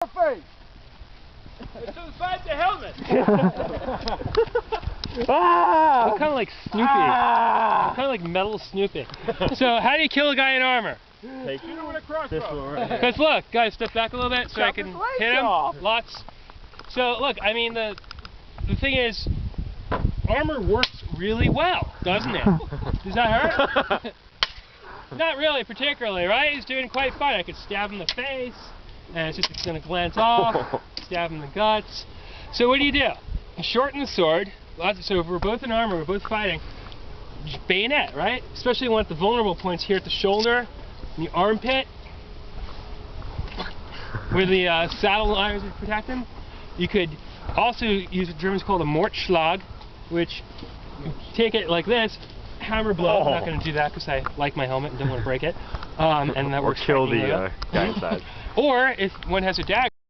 face. It's inside the helmet. Ah! I'm kind of like Snoopy. Ah! I'm kind of like metal Snoopy. So how do you kill a guy in armor? Shoot him with a crossbow. Because look, guys, step back a little bit so I can hit him. Lots. So look, I mean the thing is, armor works really well, doesn't it? Does that hurt? Not really, particularly, right? He's doing quite fine. I could stab him in the face, and it's just going to glance off. Stab him in the guts. So what do? You shorten the sword. So if we're both in armor, we're both fighting. Bayonet, right? Especially when at the vulnerable points here at the shoulder, in the armpit, where the saddle irons would protect him. You could also use what Germans call a Mortschlag, which you take it like this, hammer blow. I'm not going to do that because I like my helmet and don't want to break it. And that works. Or kill the guy inside. Or if one has a dagger.